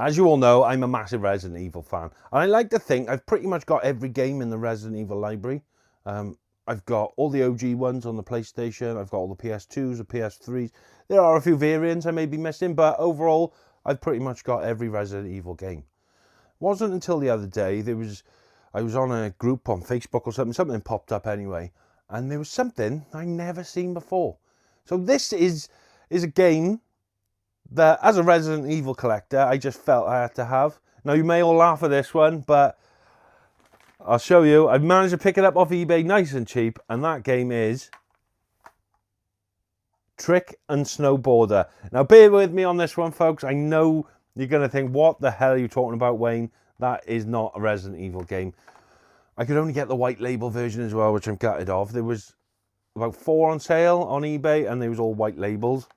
As you all know, I'm a massive Resident Evil fan. And I like to think I've pretty much got every game in the Resident Evil library. I've got all the OG ones on the PlayStation. I've got all the PS2s, the PS3s. There are a few variants I may be missing, but overall, I've pretty much got every Resident Evil game. It wasn't until the other day, I was on a group on Facebook or something popped up anyway, and there was something I never seen before. So this is a game that, as a Resident Evil collector, I just felt I had to have. Now, you may all laugh at this one, but I'll show you. I've managed to pick it up off eBay nice and cheap, and that game is Trick and Snowboarder. Now, bear with me on this one, folks. I know you're going to think, what the hell are you talking about, Wayne? That is not a Resident Evil game. I could only get the white label version as well, which I'm gutted of. There was about 4 on sale on eBay, and they was all white labels.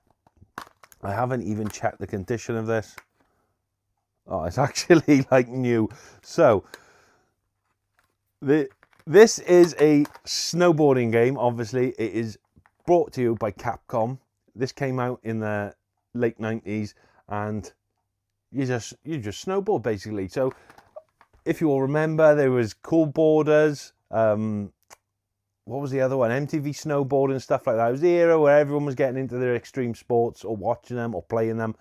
I haven't even checked the condition of this. Oh, it's actually like new. So, this is a snowboarding game. Obviously, it is brought to you by Capcom. This came out in the late 90s, and you just snowboard basically. So, if you all remember, there was Cool Boarders. What was the other one? MTV Snowboard and stuff like that. It was the era where everyone was getting into their extreme sports or watching them or playing them.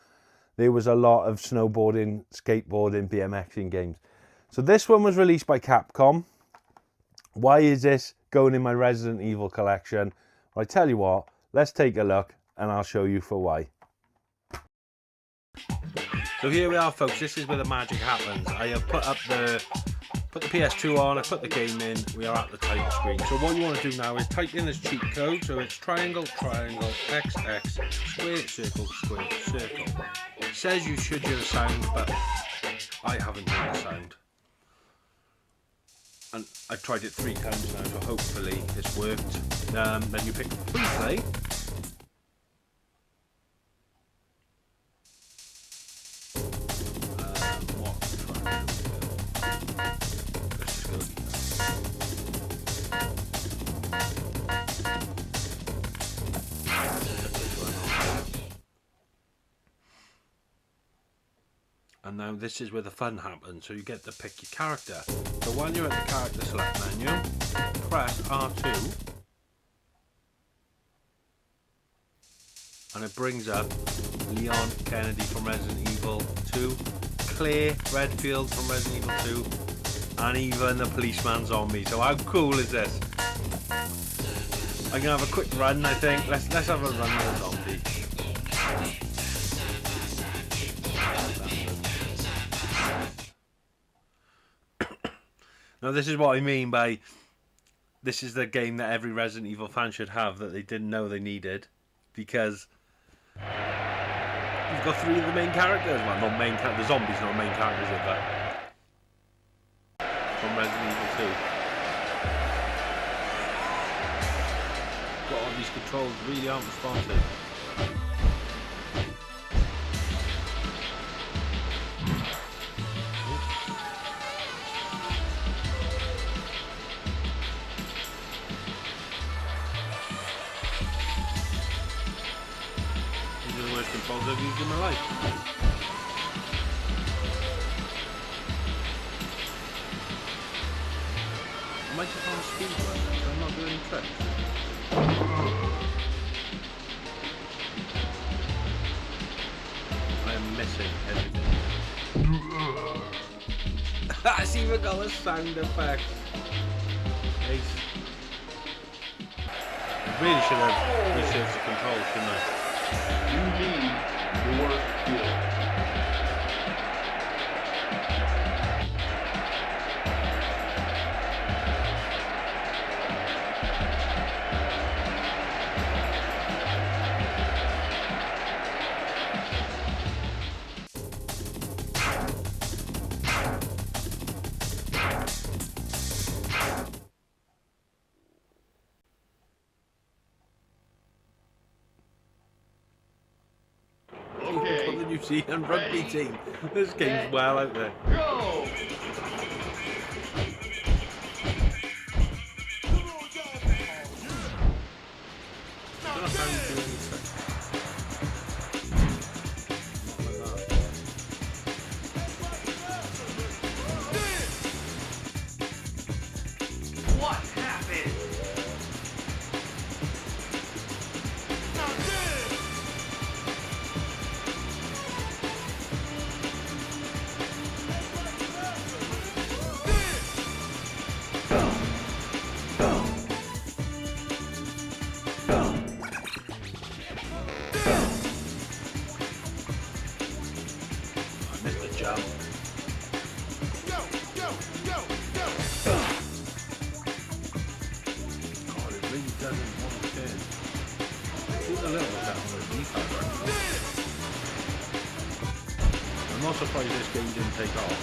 There was a lot of snowboarding, skateboarding, BMXing games. So this one was released by Capcom. Why is this going in my Resident Evil collection? Well, I tell you what, let's take a look and I'll show you for why. So here we are, folks. This is where the magic happens. I have put the PS2 on, I put the game in, we are at the title screen. So what you want to do now is type in this cheat code. So it's triangle, triangle, XX, square, circle, square, circle. It says you should hear the sound, but I haven't heard the sound. And I've tried it 3 times now, so hopefully this worked. Then you pick free play. And now this is where the fun happens, so you get to pick your character. So while you're at the character select menu, press R2 and it brings up Leon Kennedy from Resident Evil 2, Claire Redfield from Resident Evil 2, and even the policeman zombie. So how cool is this? I can have a quick run, I think. Let's have a run with the zombie. Now this is what I mean by, this is the game that every Resident Evil fan should have that they didn't know they needed, because you've got 3 of the main characters. Well, not main characters, the zombies not main characters of that. From Resident Evil 2. Got all these controls really aren't responsive. Controls I've used in my life. I might have on speed run, so I'm not doing tricks. I am missing everything. It's even got a sound effect. Nice. I really should have researched the controls, shouldn't I? You need more fuel. New Zealand rugby team. This game's well out there. Go! jump. God, it really doesn't want to turn. Put the level down on the default right. I'm not surprised this game didn't take off.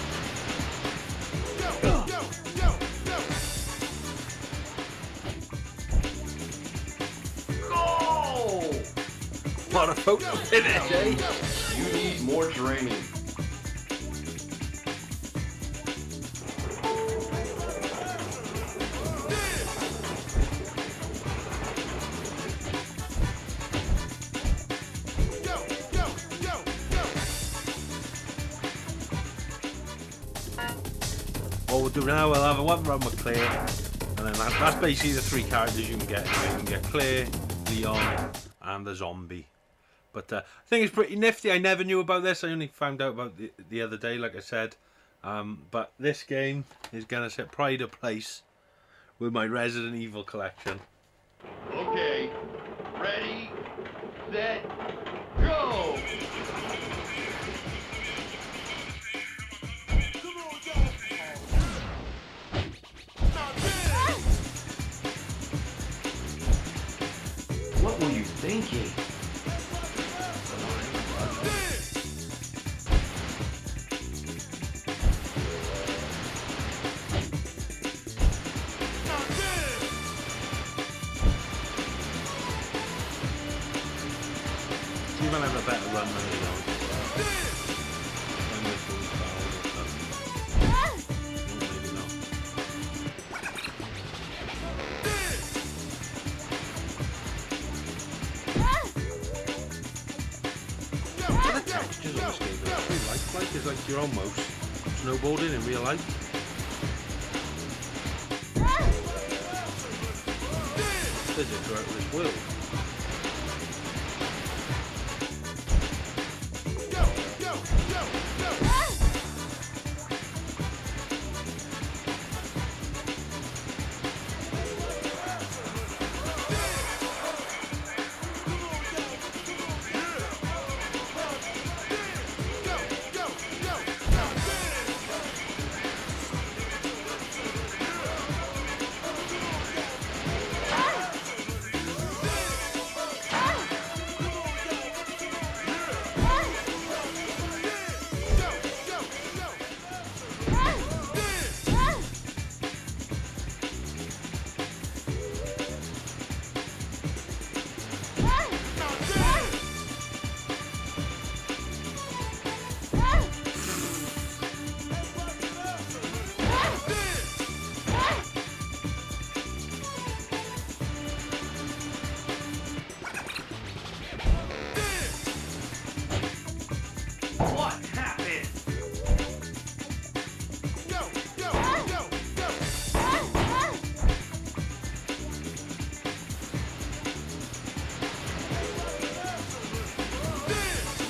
What a photo finish, eh? You need more training. What we'll do now, we'll have a one run with Claire, and then that's basically the 3 characters you can get. You can get Claire, Leon, and the zombie. But I think it's pretty nifty. I never knew about this. I only found out about the other day, like I said. But this game is going to set pride of place with my Resident Evil collection. Okay, ready, set, go! What were you thinking? You might have a better run than you know. Maybe not. The textures on this game are pretty lifelike. It's like you're almost snowboarding in real life. Physics are out of this world.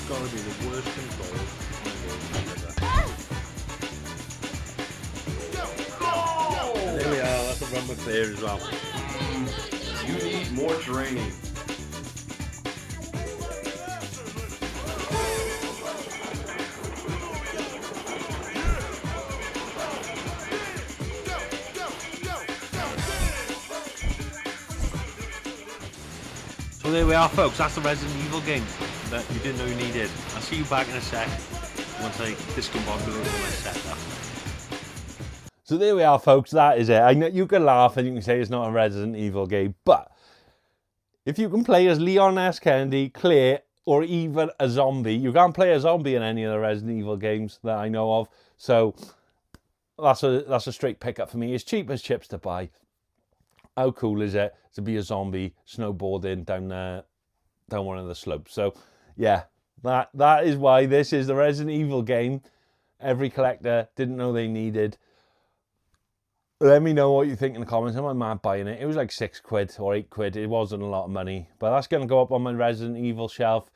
Gotta be the worst control and there we are, that's a run with Claire as well. You need more training. So there we are, folks, that's the Resident Evil game that you didn't know you needed. I'll see you back in a sec once I discombobulate all my setup. So there we are, folks, that is it. I know you can laugh and you can say it's not a Resident Evil game, but if you can play as Leon S. Kennedy, Claire, or even a zombie, you can't play a zombie in any of the Resident Evil games that I know of, so that's a straight pickup for me. It's cheap as chips to buy. How cool is it to be a zombie snowboarding down one of the slopes? So yeah, that is why this is the Resident Evil game every collector didn't know they needed. Let me know what you think in the comments. I'm mad buying it. It was like £6 or £8. It wasn't a lot of money, but that's going to go up on my Resident Evil shelf.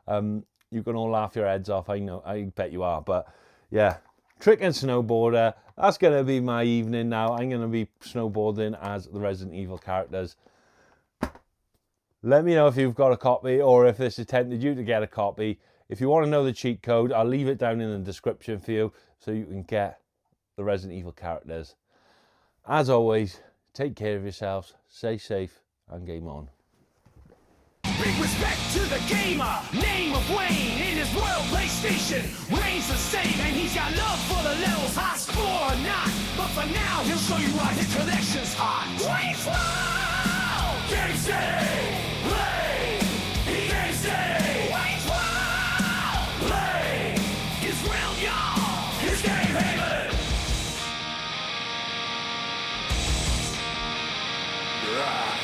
You can all laugh your heads off. I know, I bet you are. But yeah, Trick and Snowboarder. That's going to be my evening now. I'm going to be snowboarding as the Resident Evil characters. Let me know if you've got a copy or if this has tempted you to get a copy. If you want to know the cheat code, I'll leave it down in the description for you so you can get the Resident Evil characters. As always, take care of yourselves, stay safe, and game on. Big respect to the gamer, name of Wayne. In his world PlayStation, Wayne's the same, and he's got love for the levels, high score or not. But for now, he'll show you why his collection's hot. Wayne's World! Game City! Play! Game City! Wayne's World! Play! It's round, y'all! It's Game Haven! Right.